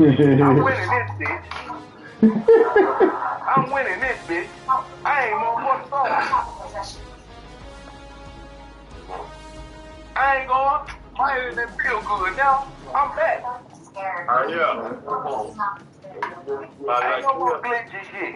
I'm winning this, bitch. I'm winning this, bitch. I ain't motherfucking going. I ain't going. My head didn't feel good now. I'm back. Yeah. Ain't no more glitchy shit.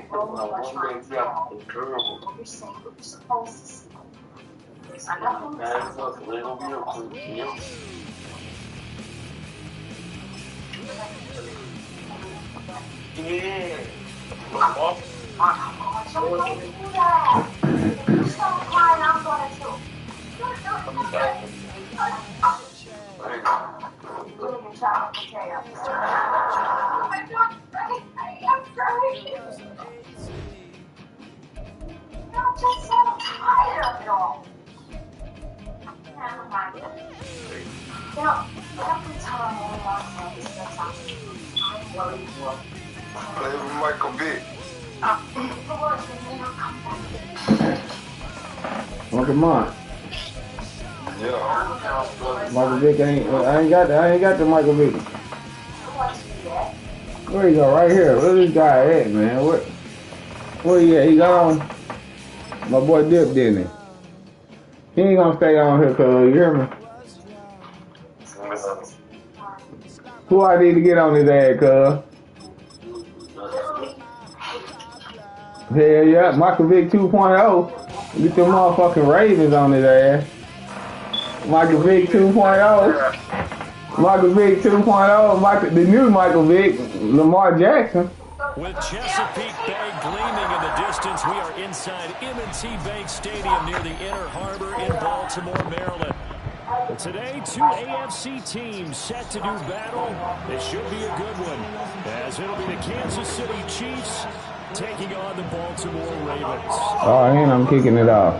Yeah. Stop crying, I'm gonna too. I'm just so tired of it all. Never mind. You know, every time anyone says something, I'm worried for. Play with Michael Vick. Uncle Mont. Yeah. Michael Vick ain't. I ain't got the Michael Vick. Where you go? Right here. Where this guy at, man? Where he at? He gone. My boy Dip, didn't he? He ain't gonna stay on here, cuz. You hear me? Who I need to get on his ass, cuz? Hell yeah, Michael Vick 2.0. Get them motherfucking Ravens on his ass. Michael Vick 2.0. Michael Vick 2.0. The new Michael Vick, Lamar Jackson. With Chesapeake Bay gleaming in the distance, we are inside M&T Bank Stadium near the Inner Harbor in Baltimore, Maryland. Today, two AFC teams set to do battle. It should be a good one, as it'll be the Kansas City Chiefs taking on the Baltimore Ravens. Oh, and I'm kicking it off.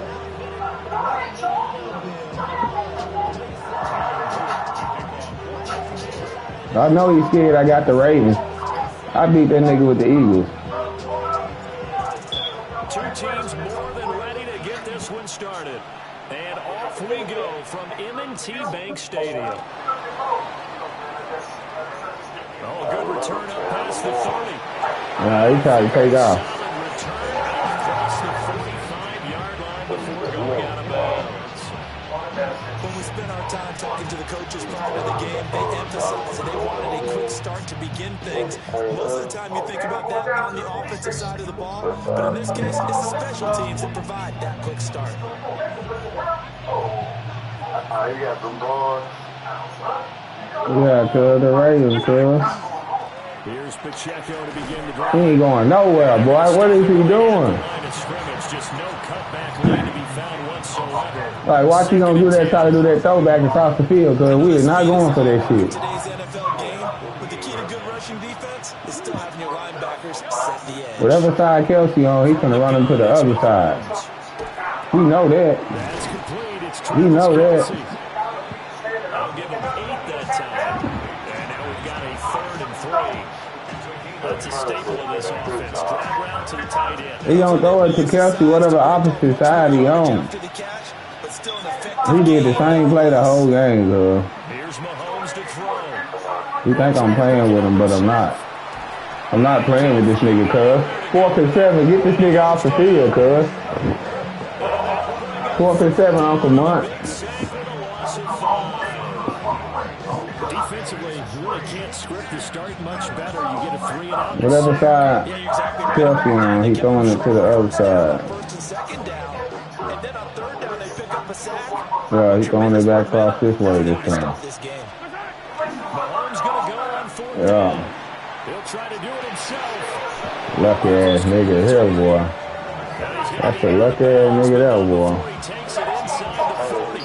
I know he's scared I got the Ravens. I beat that nigga with the Eagles. Two teams more than ready to get this one started. And off we go from M&T Bank Stadium. Oh, good return up past the 30. Nah, he tried to take off. Solid return across the 45-yard line before going out of bounds. When we spent our time talking to the coaches prior to the game, they emphasized that they wanted a quick start to begin things. Most of the time you think about that on the offensive side of the ball, but in this case, it's the special teams that provide that quick start. You got some boys. Yeah, cuz the Ravens, cuz. Here's Pacheco to begin the drive. He ain't going nowhere, boy. What is he doing? Just no cutback lane to be found whatsoever. Like, watch he gonna try to do that throwback across the field, cuz we is not going for that shit. Today's NFL game, with the key to good rushing defense, is still having your linebackers set the edge. Whatever side Kelsey on, he's gonna run him to the other side. We know that. That's complete. It's We know that. I'll give him 8 that time. And now we've got a 3rd and 3. That's a staple of this offense. Drag route to the tight end. He gonna throw it to Kelsey, whatever opposite side he on. He did the same play the whole game, cuz. Here's Mahomes to throw. You think I'm playing with him, but I'm not. I'm not playing with this nigga, cuz. 4th and 7, get this nigga off the field, cuz. 4th and 7, Uncle Mont. Defensively, you really can't script the start much better. You get a 3 and out. Whatever side Kelsey on, he throwing it to the other side. Yeah, he's throwing it back across this way this time. Mahomes gonna go on 4th. Yeah. He'll try to do it himself. Lucky ass nigga here, boy. That's a lucky ass nigga there, boy. He takes it inside the 40.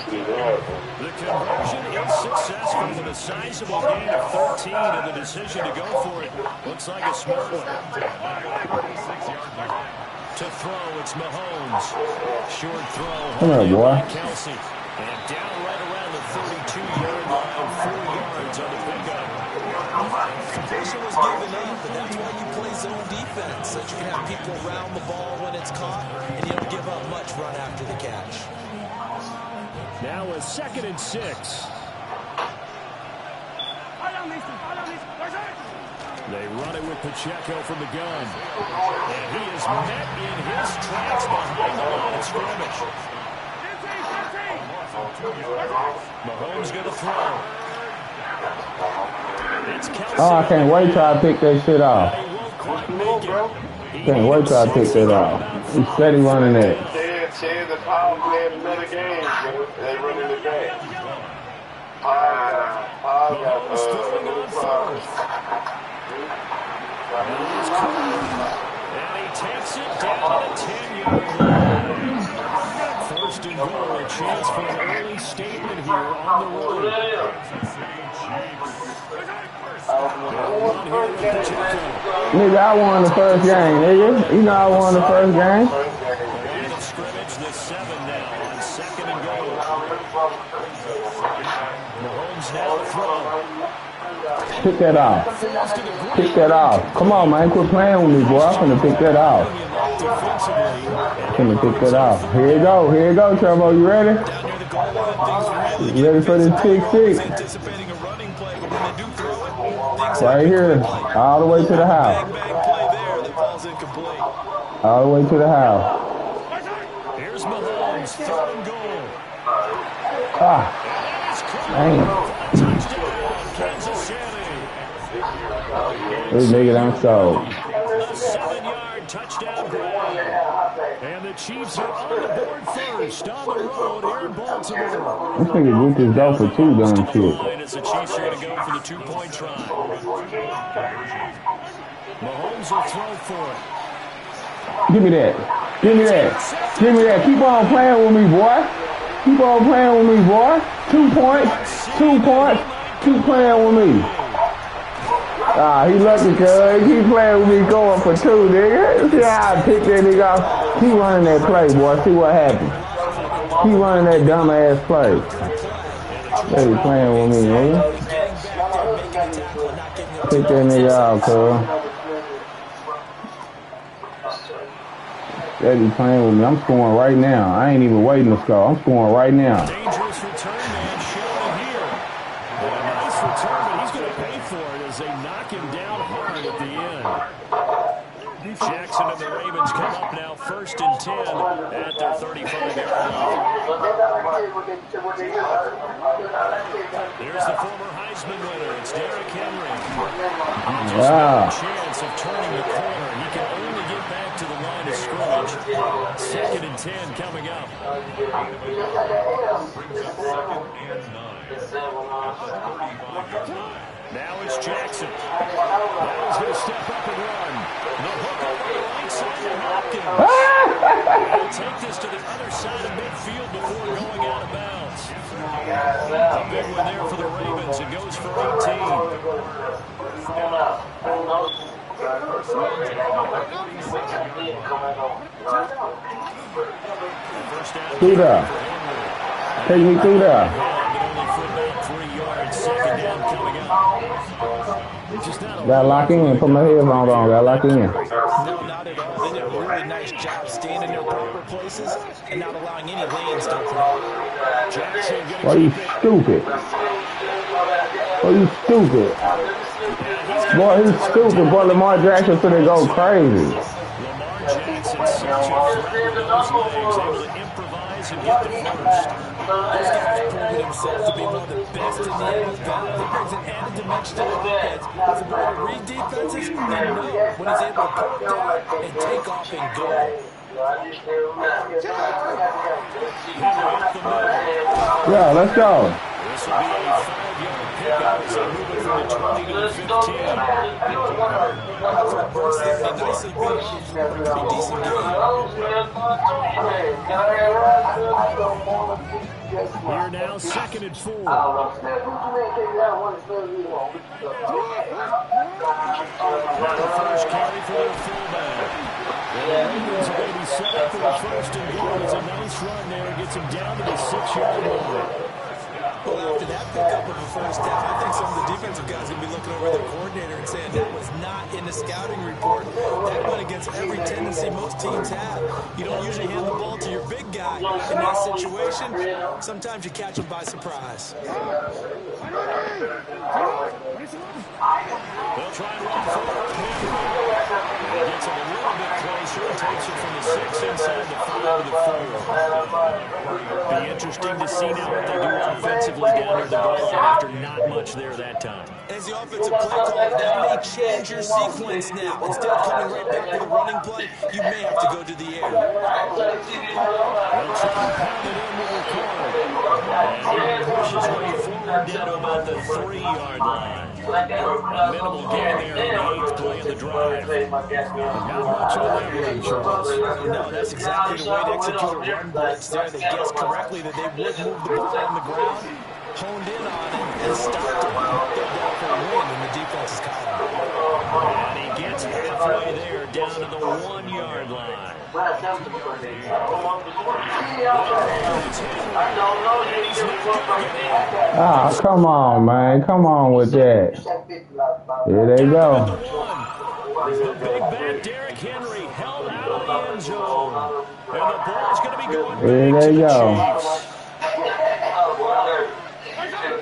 The conversion is successful with a sizable gain of 13 and the decision to go for it. Looks like a smart one. To throw, it's Mahomes. Short throw. Come on, boy. Kelsey. And down right around the 32-yard line. 4 yards on the pickup. Completion was given up, but that's why you play zone defense, so you can have people round the ball when it's caught, and you don't give up much run after the catch. Now a 2nd and 6. They run it with Pacheco from the gun. And he is met in his tracks behind the line of scrimmage. Mahomes going to throw. Oh, I can't wait till I pick that shit off. Can't wait till I pick that off. He's steady running that. Chad, the power playing another game. They running the game. Paul got and he takes it down at the 10-yard line. First and goal, a chance for an early statement here on the road. Nigga, I won the first game, nigga. You know I won the first game. The line of scrimmage, the 7 now on second and goal. Mahomes now to throw. Pick that off. Pick that off. Come on, man. Quit playing with me, boy. I'm finna pick that off. Finna pick that off. Here you go. Here you go, Turbo. You ready? You ready for this 6-6? Right here. All the way to the house. All the way to the house. Here's Mahomes, third and goal. Ah. Dang. Kansas City. This nigga done sold. 7-yard touchdown grab. And the Chiefs are on the board first on the road here in Baltimore. This nigga get this go for 2 dumb shit. As the Chiefs are going to go for the 2-point try. Mahomes will throw for it. Give me that. Give me that. Give me that. Keep on playing with me, boy. Keep on playing with me, boy. 2 points. 2 points. Keep playing with me. Ah, he lucky, cuz. Keep playing with me going for 2, nigga. See how I pick that nigga off? Keep running that play, boy. See what happens. Keep running that dumb-ass play. They be playing with me, nigga. Pick that nigga out, cuz. They be playing with me. I'm scoring right now. I ain't even waiting to score. I'm scoring right now. Dangerous return man showing here. And a nice return, but he's going to pay for it as they knock him down hard at the end. Jackson and the Ravens come up now first and 10 at their 35-yard line. Here's the former Heisman winner. It's Derrick Henry. He just had a chance of turning the corner. He can only get back to the line of scrimmage. Second and 10 coming up. Now it's Jackson. Now he's going to step up and run. The hook over the right side of Hopkins. He'll take this to the other side of midfield before going out of bounds. A big one there for the Ravens. It goes for 18. Through there. Take me through there. Gotta lock in. Put my headphones on. Gotta lock in. No, not at all. They did a really nice job staying in their proper places and not allowing any lanes to open up. Why you stupid? Why you stupid? Boy, he's stupid. Boy, Lamar Jackson finna go crazy. Lamar Jackson such a threat with those legs, able to improvise and get the first. Those guys proven themselves to be one of the best in the NFL. He brings an added dimension to the offense. He's able to read defenses and know when he's able to pull it down and take off and go. Yeah, let's go. This will be a 5-yard pickup as they move it from the 20 to the 15. Nicely built. Pretty decent game. We're now second and 4. The first carry for their fullback. The Ravens are going to be set up for the first and goal. It's a nice run there. Gets him down to the 6-yard line. Well, after that pickup of a first down, I think some of the defensive guys are going to be looking over their coordinator and saying that was not in the scouting report. That went against every tendency most teams have. You don't usually hand the ball to your big guy in that situation. Sometimes you catch him by surprise. They'll try and run forward. He gets it a little bit closer. Takes it from the 6 inside the 5 to the 4. Be interesting to see now what they do offensively down near the goal line after not much there that time. As the offensive play call, that may change your sequence now. Instead of coming right back with a running play, you may have to go to the air. They'll try and pound it in with the corner. And he pushes way forward down to about the 3-yard line. A minimal gain there on the 8th play of the drive. Not much on that run, Charles. No, that's exactly the way to execute a run blitz there. They guessed correctly that they would move the ball on the ground, honed in on it, and stopped it. They'll go for a win in the defense's column. And he gets halfway there, down to the 1-yard line. Ah, come on, man. Come on with that. Here they go. The big back, Derrick Henry, held out of the end zone. And the ball's going to be going Here back they to the go. Chiefs.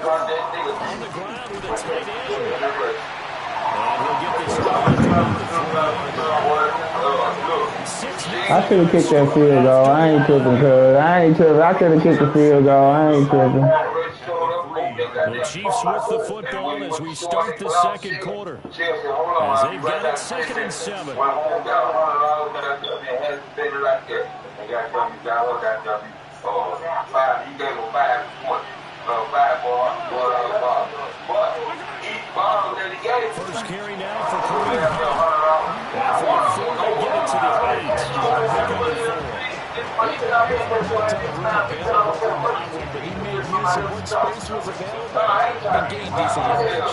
On the ground with a tight end. And he'll get this I should have kicked that field goal. I ain't tripping, cuz. I ain't tripping. I could have kicked the field goal. I ain't tripping. The Chiefs with the football as we start the second quarter. As they've got it 2nd and 7. First carry now for Kareem Hunt. After the 4, they get it to the 8. Pick up the 4. But he made use of what space was available and gained decent yardage.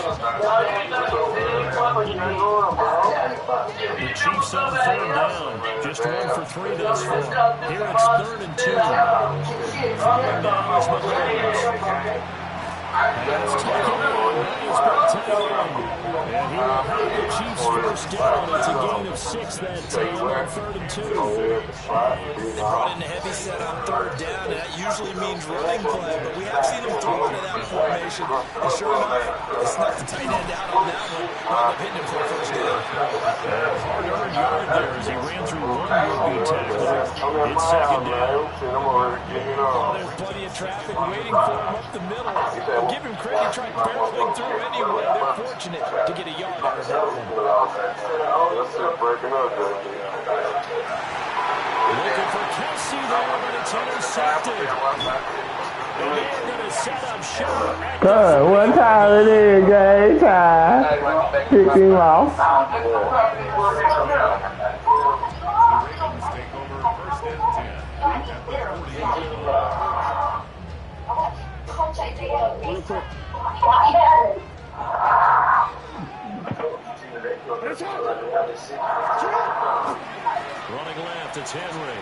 The Chiefs on 3rd down. Just 1 for 3 thus far. Here it's 3rd and 2. Throwing down is Mahomes. That's taken on. It's been taken. And he will have the Chiefs first down. It's a gain of 6 that time on 3rd and 2. They brought in a heavy set on 3rd down, and that usually means running play, but we have seen them throw into that formation. And sure enough, they snuck the tight end out on that one. Wound up hitting him for a first down. Hard-earned yard there as he ran through one rugby tackler. It's 2nd down. Oh, there's plenty of traffic waiting for him up the middle. I'll give him credit. He tried barreling through anyway. They're fortunate to get a yard out of that one. Looking for Kelsey there, but it's intercepted. And they're going to set up shop. Good. What time it is, game time. Kick him off. Real quick. Running left, it's Henry.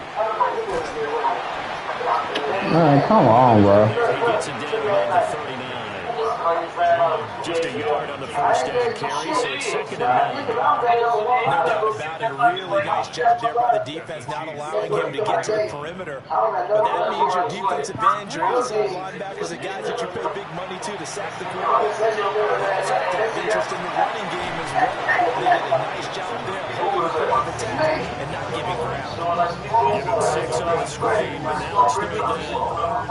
Man, come on, bro. He gets it down around the 39. Just a yard on the first down carry, so it's 2nd and 9. No doubt about it. A really nice job there by the defense, not allowing him to get to the perimeter. But that means your defensive end, your outside linebackers, the guys that you pay big money to sack the quarterback. They also have interest in the running game as well. They did a nice job there holding the point of attack and not giving ground. Give him 6 on the screen, but now it's 3rd down.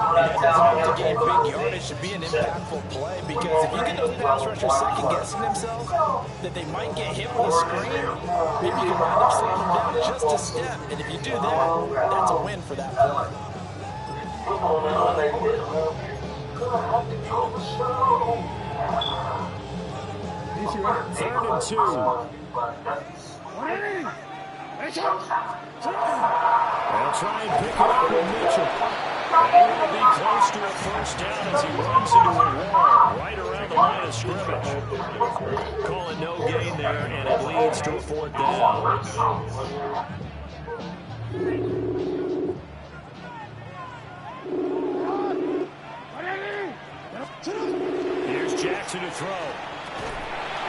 And that doesn't have to gain big yardage to be an impactful play, because if you get those pass rushers second-guessing themselves that they might get hit with a screen, maybe you can wind up slowing them down just a step. And if you do that, that's a win for that play. 3rd and 2. They'll try and pick it up with Mitchell. And he'll be close to a first down as he runs into a wall right around the line of scrimmage. Calling no gain there, and it leads to a 4th down. Here's Jackson to throw.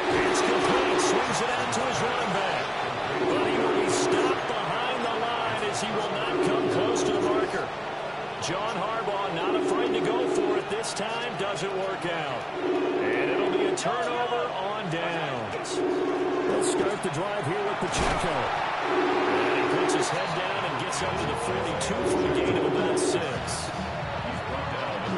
It's complete, swings it out to his running back. But he will be stopped behind the line as he will not come close to the marker. John Harbaugh not afraid to go for it this time. Doesn't work out. And it'll be a turnover on start the drive here with Pacheco. And he puts his head down and gets up to the 42 for a gain of about 6.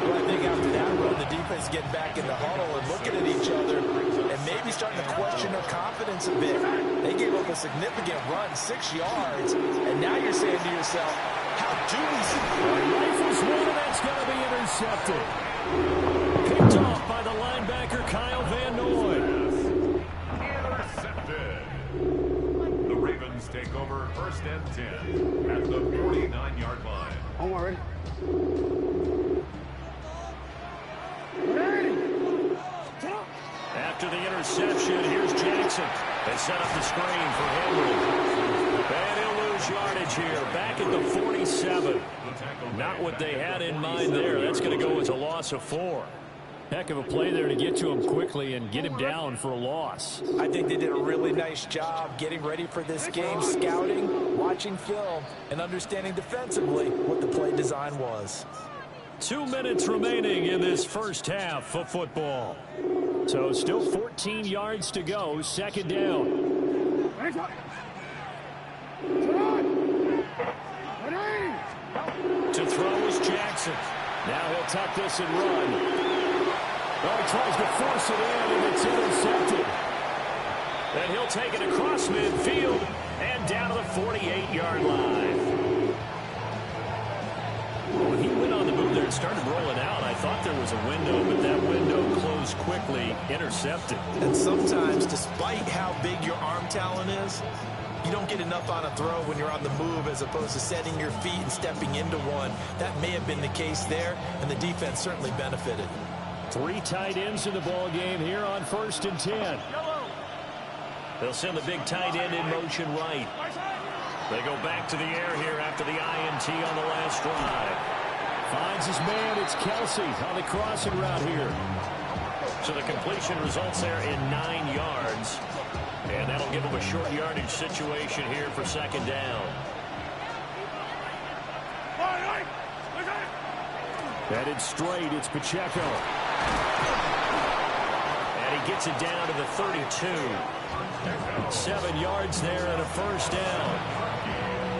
Well, I think after that run, the defense getting back in the huddle and looking at each other and maybe starting to question their confidence a bit. They gave up a significant run, 6 yards, and now you're saying to yourself, how do we score? Rifles one, and that's going to be intercepted. Picked off by the linebacker, Kyle Van Noy. Intercepted. The Ravens take over 1st and 10 at the 49-yard line. Don't worry. After the interception, here's Jackson. They set up the screen for Henry. And he'll lose yardage here. Back at the 47. Not what they had in mind there. That's going to go as a loss of 4. Heck of a play there to get to him quickly and get him down for a loss. I think they did a really nice job getting ready for this game, scouting, watching film, and understanding defensively what the play design was. 2 minutes remaining in this first half of football. So still 14 yards to go, 2nd down. To throw is Jackson. Now he'll tuck this and run. Oh, he tries to force it in, and it's intercepted. And he'll take it across midfield and down to the 48-yard line. When he went on the move there and started rolling out, I thought there was a window, but that window closed quickly, intercepted. And sometimes, despite how big your arm talent is, you don't get enough on a throw when you're on the move as opposed to setting your feet and stepping into one. That may have been the case there, and the defense certainly benefited. 3 tight ends in the ball game here on 1st and 10. They'll send the big tight end in motion right. They go back to the air here after the INT on the last drive. Finds his man. It's Kelsey on the crossing route here. So the completion results there in 9 yards. And that'll give him a short yardage situation here for 2nd down. Headed straight. It's Pacheco. And he gets it down to the 32. 7 yards there and a 1st down.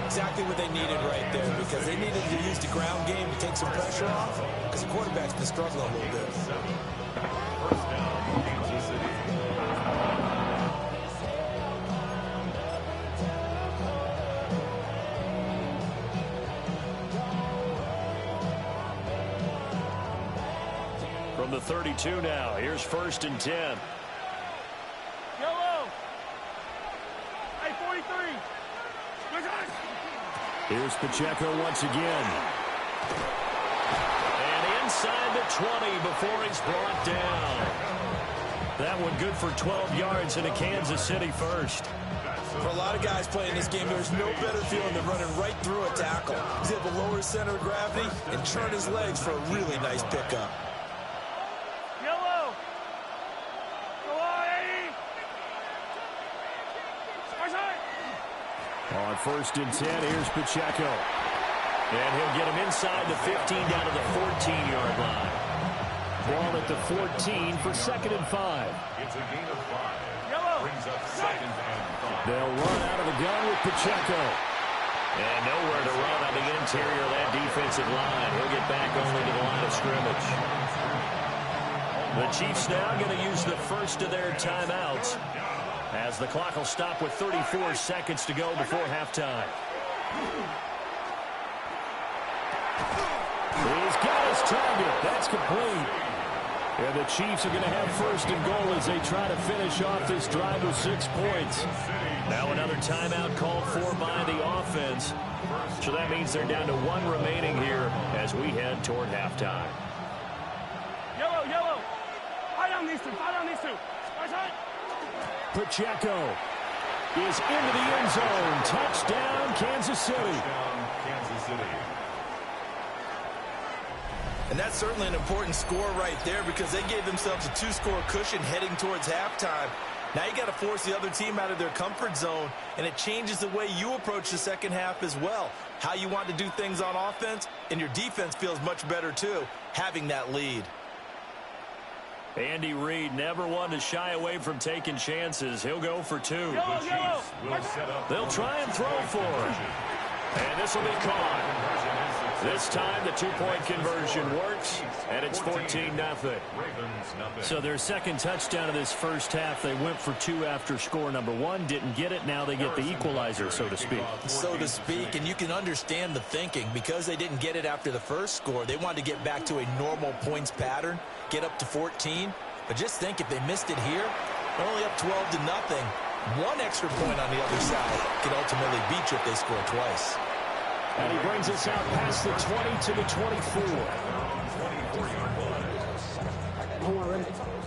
Exactly what they needed right there, because they needed to use the ground game to take some pressure off, because the quarterback's been struggling a little bit. First down, Kansas City. From the 32 now, here's 1st and 10. Yellow. Hey, 43. Here's Pacheco once again. And inside the 20 before he's brought down. That one good for 12 yards in a Kansas City first. For a lot of guys playing this game, there's no better feeling than running right through a tackle. He's able to lower his center of gravity and turn his legs for a really nice pickup. Yellow. On 1st and 10, here's Pacheco. And he'll get him inside the 15 down to the 14-yard line. Ball at the 14 for 2nd and 5. It's a gain of 5. Brings up 2nd and 5. They'll run out of the gun with Pacheco. And nowhere to run on the interior of that defensive line. He'll get back only to the line of scrimmage. The Chiefs now going to use the first of their timeouts, as the clock will stop with 34 seconds to go before halftime. He's got his target. That's complete. And the Chiefs are going to have 1st and goal as they try to finish off this drive with 6 points. Now another timeout called for by the offense. So that means they're down to 1 remaining here as we head toward halftime. Yellow. Fight on these two. Pacheco is into the end zone. Touchdown, Kansas City. Kansas City. And that's certainly an important score right there, because they gave themselves a 2-score cushion heading towards halftime. Now you got to force the other team out of their comfort zone, and it changes the way you approach the second half as well. How you want to do things on offense, and your defense feels much better too, having that lead. Andy Reid never one to shy away from taking chances. He'll go for two. They'll try and throw for it. And this will be caught. This time the two-point conversion works, and it's 14-0. So their second touchdown of this first half, they went for two after score number one. Didn't get it. Now they get the equalizer, so to speak. So to speak, and you can understand the thinking. Because they didn't get it after the first score, they wanted to get back to a normal points pattern, get up to 14. But just think, if they missed it here, they're only up 12-0. One extra point on the other side could ultimately beat you if they score twice. And he brings us out past the 20 to the 24.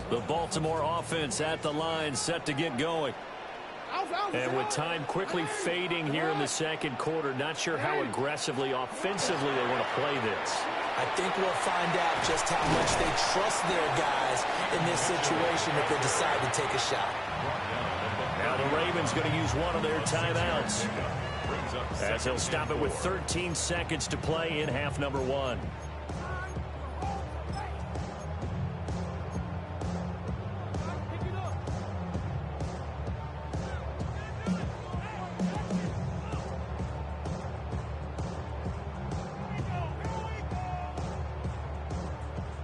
The Baltimore offense at the line, set to get going. And with time quickly fading here in the second quarter, not sure how aggressively, offensively they want to play this. I think we'll find out just how much they trust their guys in this situation if they decide to take a shot. Now the Ravens going to use one of their timeouts, as he'll stop it with 13 seconds to play in half number one.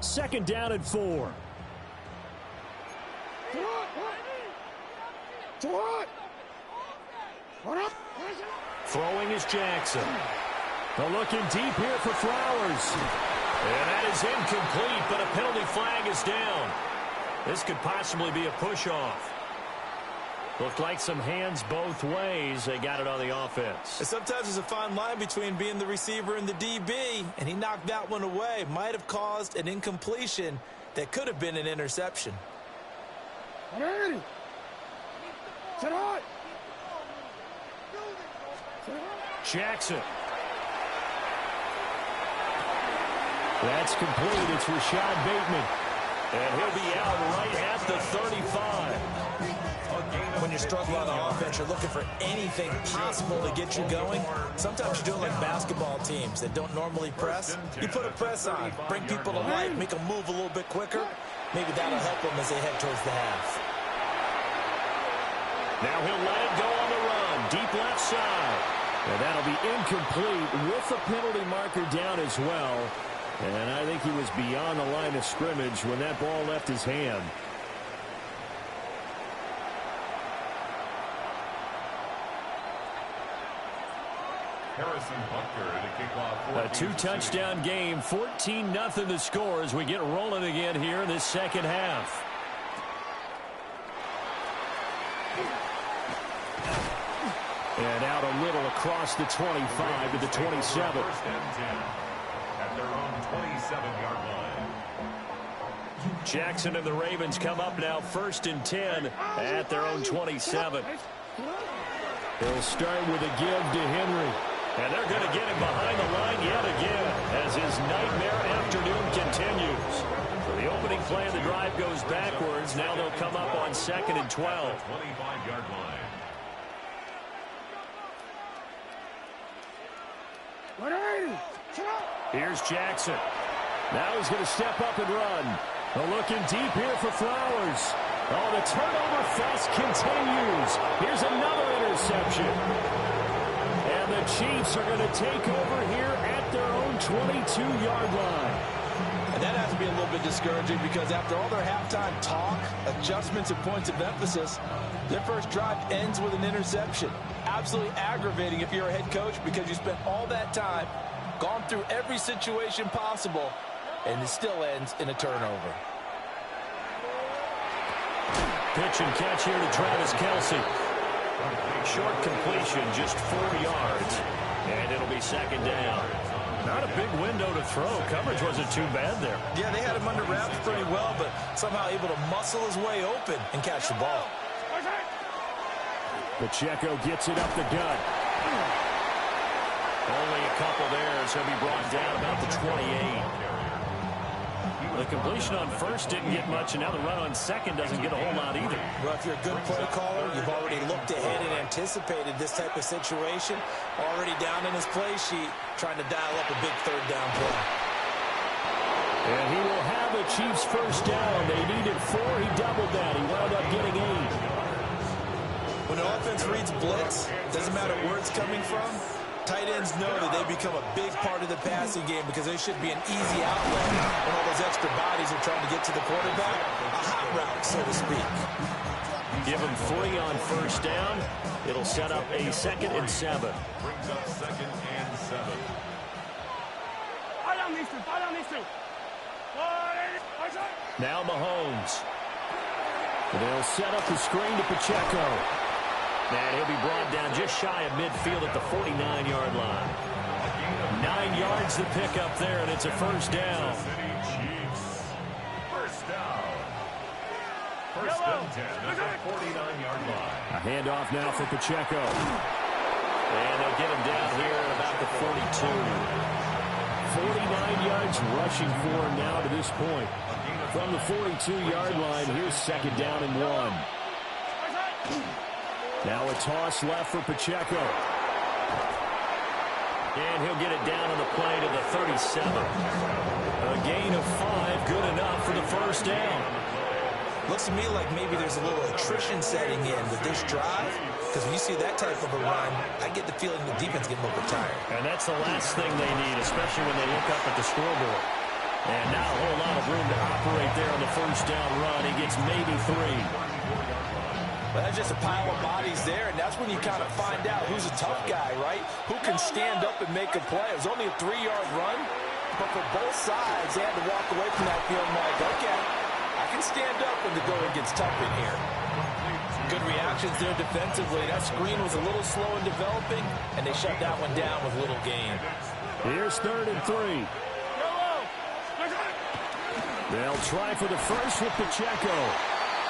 Second down and 4. Throwing is Jackson. They're looking deep here for Flowers. And that is incomplete, but a penalty flag is down. This could possibly be a push-off. Looked like some hands both ways. They got it on the offense. And sometimes there's a fine line between being the receiver and the DB, and he knocked that one away. Might have caused an incompletion that could have been an interception. Jackson. That's complete. It's Rashad Bateman. And he'll be out right at the 35. When you struggle on the offense, you're looking for anything possible to get you going. Sometimes you're doing like basketball teams that don't normally press. You put a press on, bring people to life, make them move a little bit quicker. Maybe that'll help them as they head towards the half. Now he'll let it go on the run. Deep left side. And that'll be incomplete with the penalty marker down as well. And I think he was beyond the line of scrimmage when that ball left his hand. A two-touchdown game, 14-0 the score as we get rolling again here in this second half. And out a little across the 25 to the 27. At their own 27-yard line. Jackson and the Ravens come up now 1st and 10 at their own 27. They'll start with a give to Henry. And they're going to get him behind the line yet again as his nightmare afternoon continues. So the opening play of the drive goes backwards. Now they'll come up on 2nd and 12. 25-yard line. Here's Jackson. Now he's going to step up and run. Looking deep here for Flowers. Oh, the turnover fest continues. Here's another interception. And the Chiefs are going to take over here at their own 22-yard line. And that has to be a little bit discouraging because after all their halftime talk, adjustments, and points of emphasis, their first drive ends with an interception. Absolutely aggravating if you're a head coach because you spent all that time, gone through every situation possible, and it still ends in a turnover. Pitch and catch here to Travis Kelce. Short completion, just 4 yards, and it'll be 2nd down. Not a big window to throw. Coverage wasn't too bad there. Yeah, they had him under wraps pretty well, but somehow able to muscle his way open and catch the ball. Pacheco gets it up the gut. Only a couple there as he'll be brought down about the 28. The completion on first didn't get much, and now the run on second doesn't get a whole lot either. Well, if you're a good play caller, you've already looked ahead and anticipated this type of situation. Already down in his play sheet, trying to dial up a big 3rd down play. And he will have it the Chiefs first down. They needed 4. He doubled that. He wound up getting 8. When the offense reads blitz, doesn't matter where it's coming from, tight ends know that they become a big part of the passing game because they should be an easy outlet when all those extra bodies are trying to get to the quarterback. A hot route, so to speak. Give him 3 on first down. It'll set up a 2nd and 7. Brings up 2nd and 7. Fire on these two. Fire on these two. Now Mahomes. They'll set up the screen to Pacheco. And he'll be brought down just shy of midfield at the 49-yard line. 9 yards to pick up there, and it's a first down. City Chiefs. First down. First and 10 at the 49-yard line. A handoff now for Pacheco. And they'll get him down here at about the 42. 49 yards rushing for him now to this point. From the 42-yard line, here's 2nd down and 1. Now a toss left for Pacheco. And he'll get it down on the play to the 37. A gain of 5, good enough for the first down. Looks to me like maybe there's a little attrition setting in with this drive, because when you see that type of a run, I get the feeling the defense getting a little bit tired. And that's the last thing they need, especially when they look up at the scoreboard. And not a whole lot of room to operate there on the first down run. He gets maybe 3. Well, that's just a pile of bodies there, and that's when you kind of find out who's a tough guy, right? Who can stand up and make a play. It was only a 3-yard run, but for both sides, they had to walk away from that feeling like, okay, I can stand up when the going gets tough in here. Good reactions there defensively. That screen was a little slow in developing, and they shut that one down with little gain. Here's 3rd and 3. They'll try for the first with Pacheco.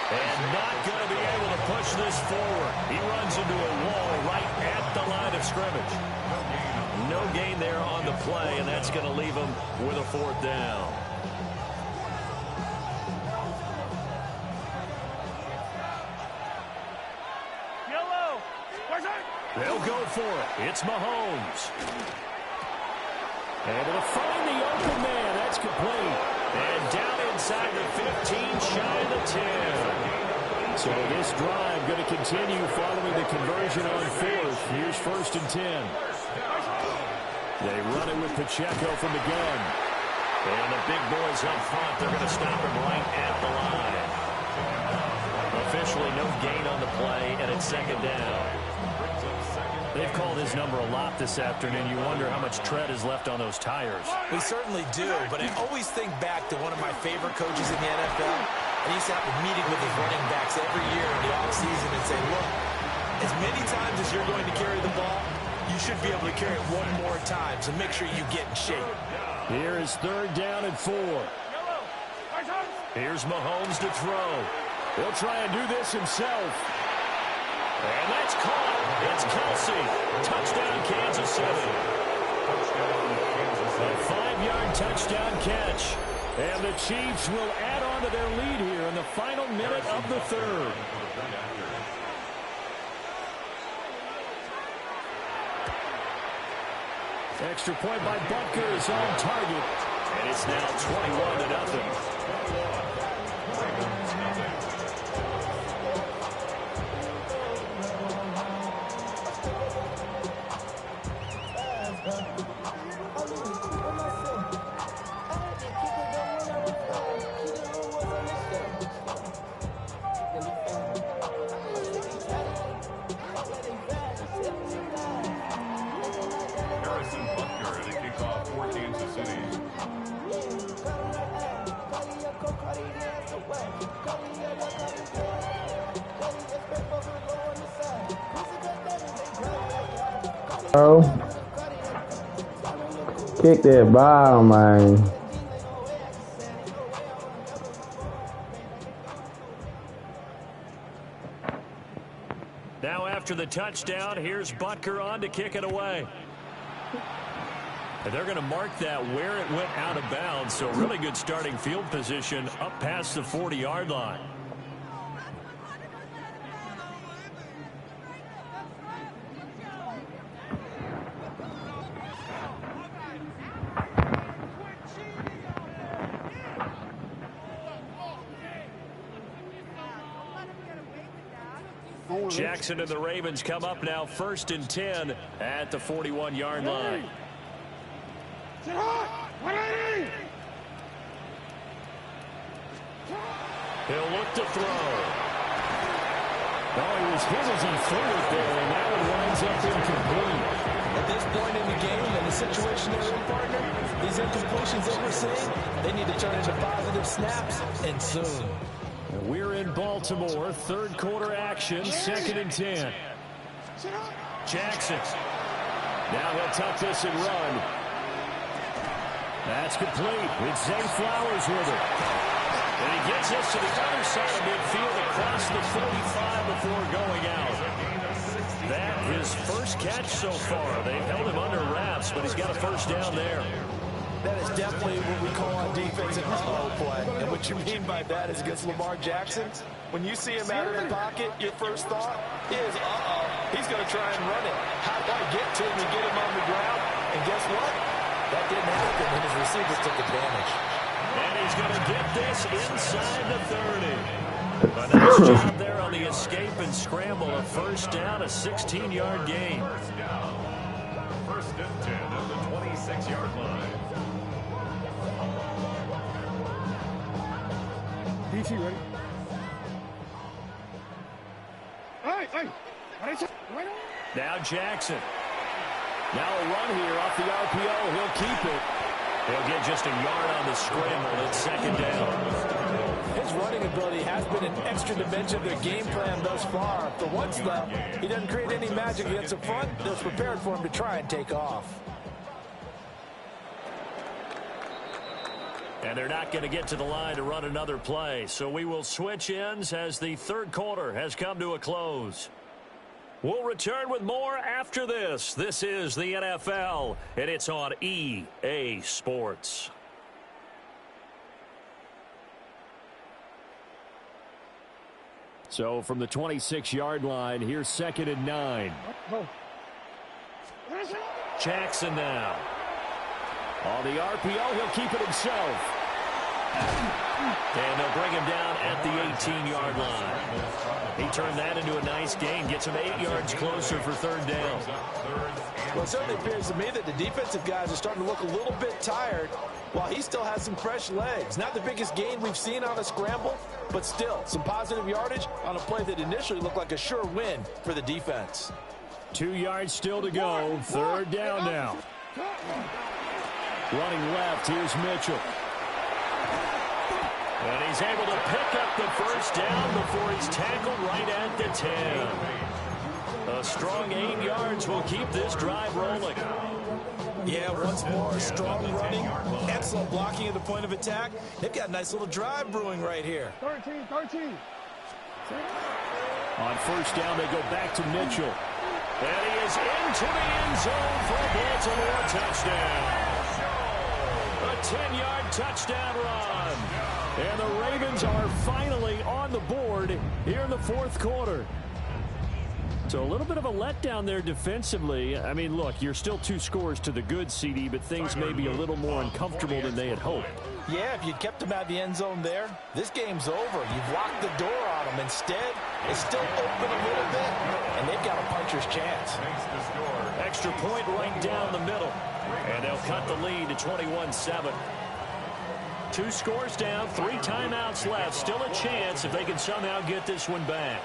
And not going to be able to push this forward. He runs into a wall right at the line of scrimmage. No gain there on the play, and that's going to leave him with a 4th down. They'll go for it. It's Mahomes. Able to find the open man. That's complete. And down inside the 15, shy of the 10. So this drive going to continue following the conversion on 4th. Here's 1st and 10. They run it with Pacheco from the gun. And the big boys up front, they're going to stop him right at the line. Officially no gain on the play, and it's 2nd down. They've called his number a lot this afternoon. You wonder how much tread is left on those tires. We certainly do, but I always think back to one of my favorite coaches in the NFL. And he used to have a meeting with his running backs every year in the offseason and say, look, as many times as you're going to carry the ball, you should be able to carry it one more time, so make sure you get in shape. Here is 3rd down and 4. Here's Mahomes to throw. He'll try and do this himself. And that's caught. It's Kelsey. Touchdown, Kansas City. A 5-yard touchdown catch. And the Chiefs will add on to their lead here in the final minute of the 3rd. Extra point by Butker is on target. And it's now 21-0. Kick that ball, man. Now after the touchdown, here's Butker on to kick it away. And they're going to mark that where it went out of bounds, so really good starting field position up past the 40-yard line. Jackson and the Ravens come up now 1st and 10 at the 41-yard line. He'll look to throw. Oh, he was hit as he threw it there, and now it winds up incomplete. At this point in the game, and the situation they're in, partner, these incompletions that we're seeing, they need to turn into positive snaps, and soon. And we're in Baltimore, 3rd quarter action, 2nd and 10. Jackson. Now he'll tuck this and run. That's complete. It's Zay Flowers with it. And he gets us to the other side of midfield across the 45 before going out. That his first catch so far. They've held him under wraps, but he's got a first down there. That is definitely what we call on defense an uh-oh play. And what you mean by that is against Lamar Jackson, when you see him out of the pocket, your first thought is, uh-oh, he's going to try and run it. How do I get to him and get him on the ground? And guess what? That didn't happen, and his receivers took advantage. And he's going to get this inside the 30. A nice job there on the escape and scramble. A first down, a 16-yard gain. First and 10 at the 26-yard line. DC, ready? Hey! Now Jackson. Now a run here off the RPO. He'll keep it. He'll get just a yard on the scramble. It's 2nd down. His running ability has been an extra dimension of their game plan thus far. For once, though, he doesn't create any magic against the front. They're prepared for him to try and take off. And they're not going to get to the line to run another play. So we will switch ends as the 3rd quarter has come to a close. We'll return with more after this. This is the NFL, and it's on EA Sports. So from the 26-yard line, here's 2nd and 9. Jackson now. On the RPO, he'll keep it himself. And they'll bring him down at the 18-yard line. He turned that into a nice gain, gets him 8 yards closer for 3rd down. Well, it certainly appears to me that the defensive guys are starting to look a little bit tired while he still has some fresh legs. Not the biggest gain we've seen on a scramble, but still some positive yardage on a play that initially looked like a sure win for the defense. 2 yards still to go. 3rd down now. Running left, here's Mitchell. And he's able to pick up the first down before he's tackled right at the 10. A strong 8 yards will keep this drive rolling. Yeah, once more, strong running, excellent blocking at the point of attack. They've got a nice little drive brewing right here. 13. On first down, they go back to Mitchell. And he is into the end zone for a Baltimore touchdown. A 10-yard touchdown run. And the Ravens are finally on the board here in the 4th quarter. So a little bit of a letdown there defensively. I mean, look, you're still 2 scores to the good, CD, but things may be a little more uncomfortable than they had hoped. Yeah, if you'd kept them out of the end zone there, this game's over. You've locked the door on them. Instead, it's still open a little bit, and they've got a puncher's chance. Extra point right down the middle. And they'll cut the lead to 21-7. 2 scores down, 3 timeouts left. Still a chance if they can somehow get this one back.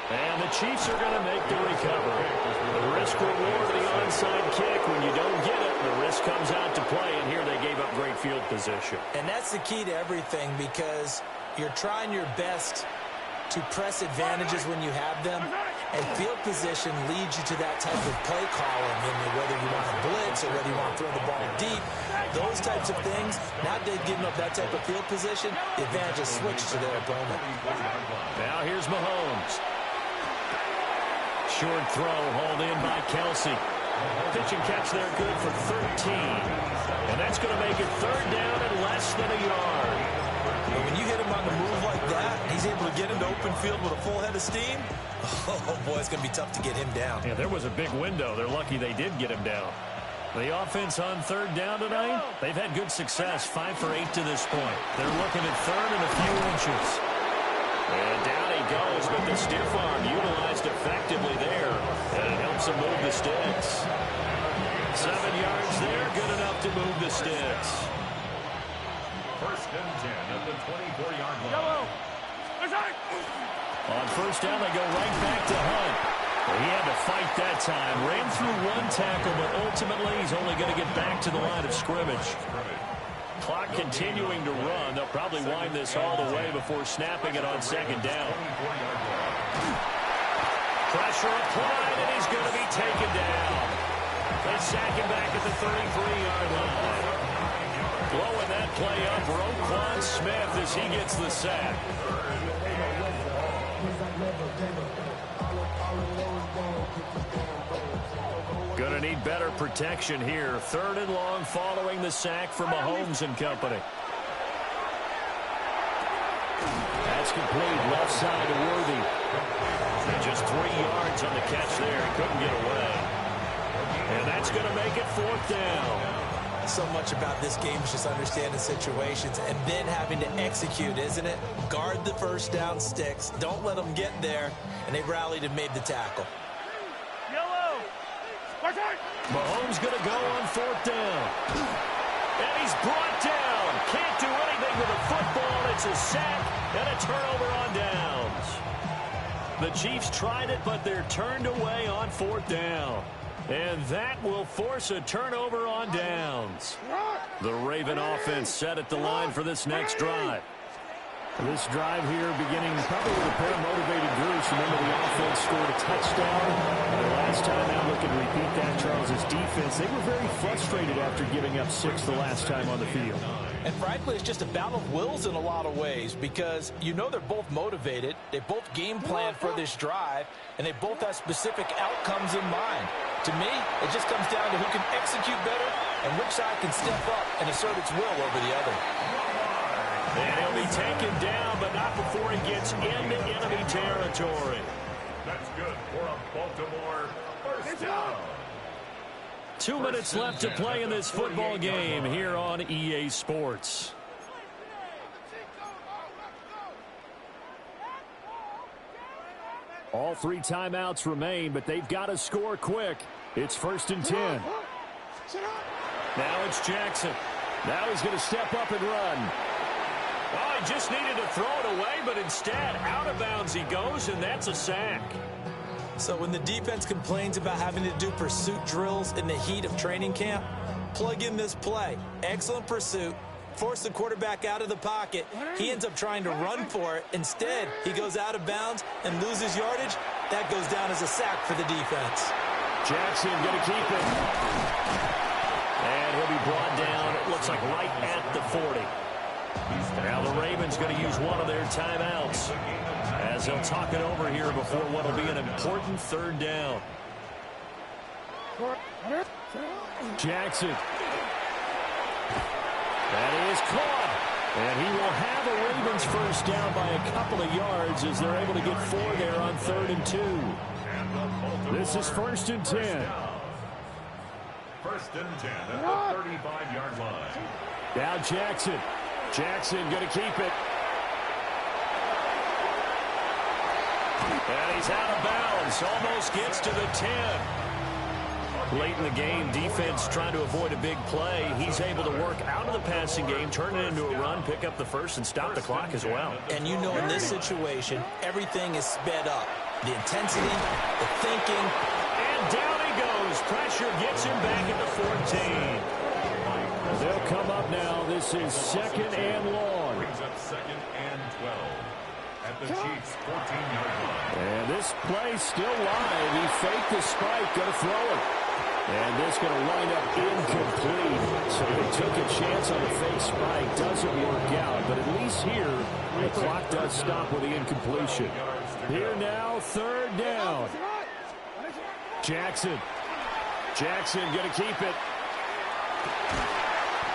And the Chiefs are going to make the recovery. The risk-reward of the onside kick. When you don't get it, the risk comes out to play. And here they gave up great field position. And that's the key to everything, because you're trying your best to press advantages when you have them. And field position leads you to that type of play calling, whether you want to blitz or whether you want to throw the ball deep. Those types of things, now they've given up that type of field position, the advantage is switched to their opponent. Now here's Mahomes. Short throw, hauled in by Kelsey. Pitch and catch there, good for 13. And that's going to make it 3rd down and less than a yard. But when you hit him on the move like that, he's able to get into open field with a full head of steam. Oh, boy, it's going to be tough to get him down. Yeah, there was a big window. They're lucky they did get him down. The offense on third down tonight, they've had good success, 5 for 8 to this point. They're looking at third and a few inches. And down he goes, but the stiff arm utilized effectively there, and it helps him move the sticks. 7 yards there, good enough to move the sticks. First and 10 at the 24-yard line. On first down, they go right back to Hunt. He had to fight that time. Ran through one tackle, but ultimately he's only going to get back to the line of scrimmage. Clock continuing to run. They'll probably wind this all the way before snapping it on second down. Pressure applied, and he's going to be taken down. They sack him back at the 33-yard line. Blowing that play up, Roquan Smith as he gets the sack. Going to need better protection here. Third and long following the sack from Mahomes and company. That's complete. Left side to Worthy. And just 3 yards on the catch there. He couldn't get away. And that's going to make it fourth down. So much about this game is just understanding situations and then having to execute, isn't it? Guard the first down sticks. Don't let them get there. And they rallied and made the tackle. Mahomes going to go on fourth down. And he's brought down. Can't do anything with a football. It's a sack and a turnover on downs. The Chiefs tried it, but they're turned away on fourth down. And that will force a turnover on downs. The Raven offense set at the line for this next drive. This drive here beginning probably with a pair of motivated groups. Remember, the offense scored a touchdown. And the last time out, looking to repeat that, Charles' defense, they were very frustrated after giving up 6 the last time on the field. And frankly, it's just a battle of wills in a lot of ways because you know they're both motivated. They both game plan for this drive, and they both have specific outcomes in mind. To me, it just comes down to who can execute better and which side can step up and assert its will over the other. And he'll be taken down, but not before he gets into enemy territory. That's good for a Baltimore first down. 2 minutes left to play in this football game here on EA Sports. All 3 timeouts remain, but they've got to score quick. It's first and 10. Now it's Jackson. Now he's going to step up and run. Oh, he just needed to throw it away, but instead, out of bounds he goes, and that's a sack. So when the defense complains about having to do pursuit drills in the heat of training camp, plug in this play. Excellent pursuit. Force the quarterback out of the pocket. He ends up trying to run for it. Instead, he goes out of bounds and loses yardage. That goes down as a sack for the defense. Jackson going to keep it. And he'll be brought down, it looks like right at the 40. Now the Ravens going to use one of their timeouts as they'll talk it over here before what will be an important third down. Jackson. That is caught. And he will have a Ravens first down by a couple of yards as they're able to get 4 there on 3rd and 2. This is first and 10. First and 10 at the 35-yard line. Now Jackson. Jackson going to keep it. And he's out of bounds. Almost gets to the 10. Late in the game, defense trying to avoid a big play. He's able to work out of the passing game, turn it into a run, pick up the first, and stop the clock as well. And you know in this situation, everything is sped up. The intensity, the thinking. And down he goes. Pressure gets him back at the 14. They'll come up now. This is second and long. Brings up second and 12 at the Chiefs' 14-yard line. And this play still live. He faked the spike, going to throw it. And this going to wind up incomplete. So they took a chance on a fake spike. Doesn't work out. But at least here, the clock does stop with the incompletion. Here now, third down. Jackson. Jackson going to keep it.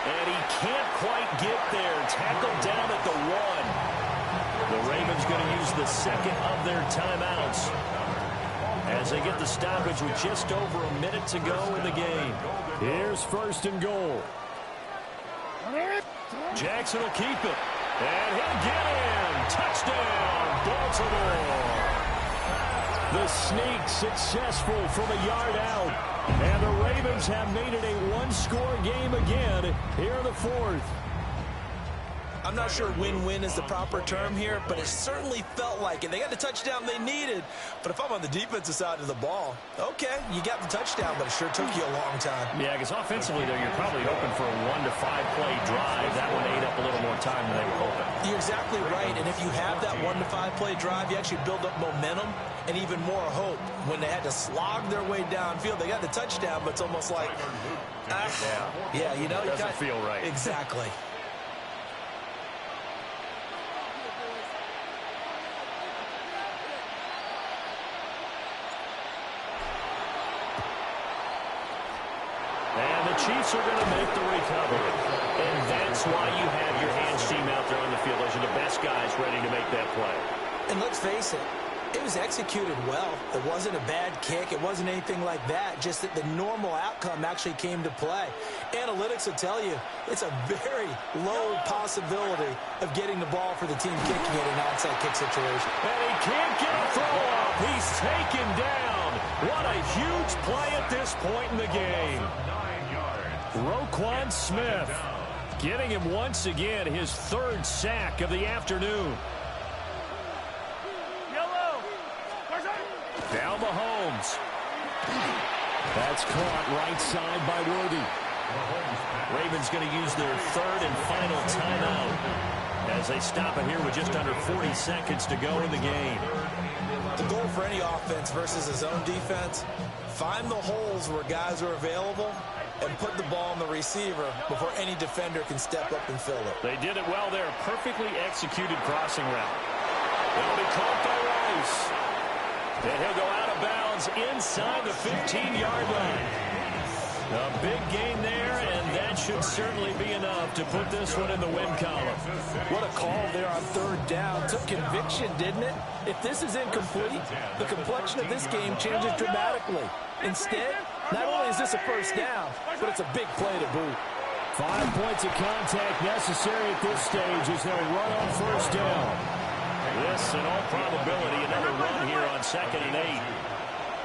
And he can't quite get there. Tackled down at the 1. The Ravens going to use the second of their timeouts. as they get the stoppage with just over a minute to go in the game. Here's 1st and goal. Jackson will keep it. And he'll get in. Touchdown, Baltimore. The sneak successful from a yard out. And the Ravens have made it a one-score game again here in the 4th. I'm not sure win-win is the proper term here, but it certainly felt like it. They got the touchdown they needed, but if I'm on the defensive side of the ball, okay, you got the touchdown, but it sure took you a long time. Yeah, because offensively, though, you're probably hoping for a 1 to 5 play drive. That one ate up a little more time than they were hoping. You're exactly right, and if you have that 1 to 5 play drive, you actually build up momentum and even more hope. When they had to slog their way downfield, they got the touchdown, but it's almost like, yeah, you know, it doesn't feel right. Exactly. And the Chiefs are going to make the recovery. And that's why you have your hands team out there on the field. Those are the best guys ready to make that play. And let's face it, it was executed well. It wasn't a bad kick. It wasn't anything like that. Just that the normal outcome actually came to play. Analytics will tell you it's a very low possibility of getting the ball for the team kicking it in an onside kick situation. And he can't get a throw up. He's taken down. What a huge play at this point in the game. Roquan Smith getting him once again his 3rd sack of the afternoon. Down Mahomes. That's caught right side by Worthy. Ravens going to use their 3rd and final timeout as they stop it here with just under 40 seconds to go in the game. The goal for any offense versus his own defense, find the holes where guys are available and put the ball on the receiver before any defender can step up and fill it. They did it well there. Perfectly executed crossing route. It'll be caught by Rice. And he'll go out of bounds inside the 15-yard line. A big gain there, and that should certainly be enough to put this one in the win column. What a call there on 3rd down. Took conviction, didn't it? If this is incomplete, the complexion of this game changes dramatically. Instead, not only is this a 1st down, but it's a big play to boot. 5 points of contact necessary at this stage as they'll run on 1st down. This, in all probability, another run here on 2nd and 8.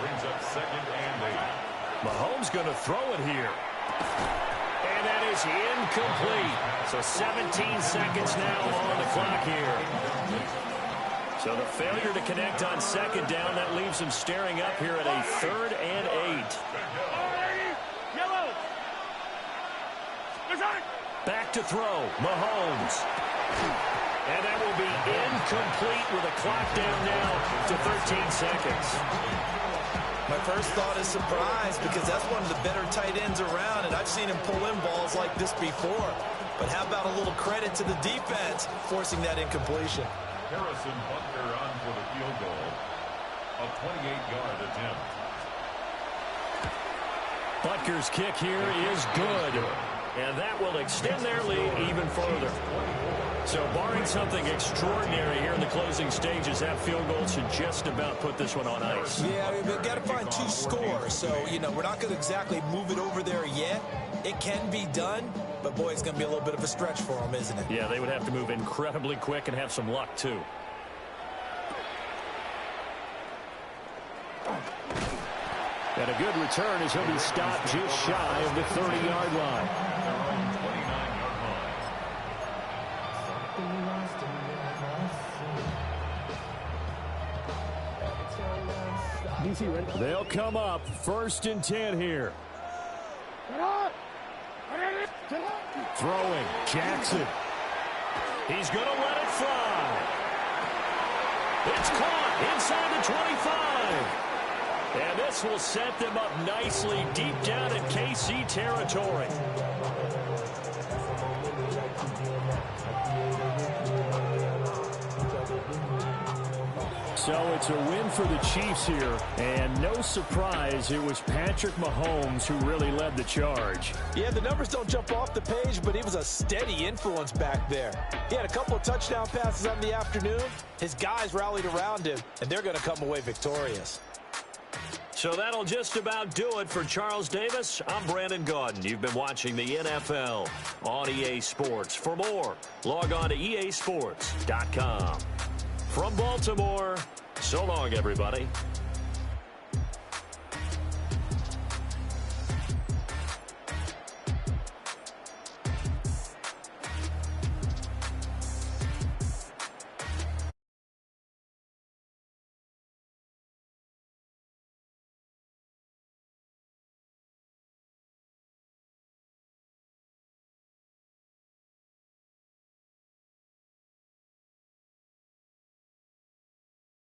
Brings up 2nd and 8. Mahomes going to throw it here. And that is incomplete. So 17 seconds now on the clock here. So the failure to connect on 2nd down, that leaves him staring up here at a 3rd and 8. Back to throw. Mahomes. And that will be incomplete with a clock down now to 13 seconds. My first thought is surprise because that's one of the better tight ends around, and I've seen him pull in balls like this before. But how about a little credit to the defense forcing that incompletion? Harrison Butker on for the field goal. A 28-yard attempt. Butker's kick here is good. And that will extend their lead even further. So barring something extraordinary here in the closing stages, that field goal should just about put this one on ice. Yeah, we've got to find 2 scores. So, you know, we're not going to exactly move it over there yet. It can be done, but boy, it's going to be a little bit of a stretch for them, isn't it? Yeah, they would have to move incredibly quick and have some luck, too. And a good return as he'll be stopped just shy of the 30-yard line. DC ready? They'll come up 1st and 10 here. Throwing, Jackson. He's going to let it fly. It's caught inside the 25. And this will set them up nicely deep down in KC territory. So it's a win for the Chiefs here, and no surprise, it was Patrick Mahomes who really led the charge. Yeah, the numbers don't jump off the page, but he was a steady influence back there. He had a couple of touchdown passes on the afternoon. His guys rallied around him, and they're going to come away victorious. So that'll just about do it for Charles Davis. I'm Brandon Gaudin. You've been watching the NFL on EA Sports. For more, log on to easports.com. From Baltimore, so long, everybody.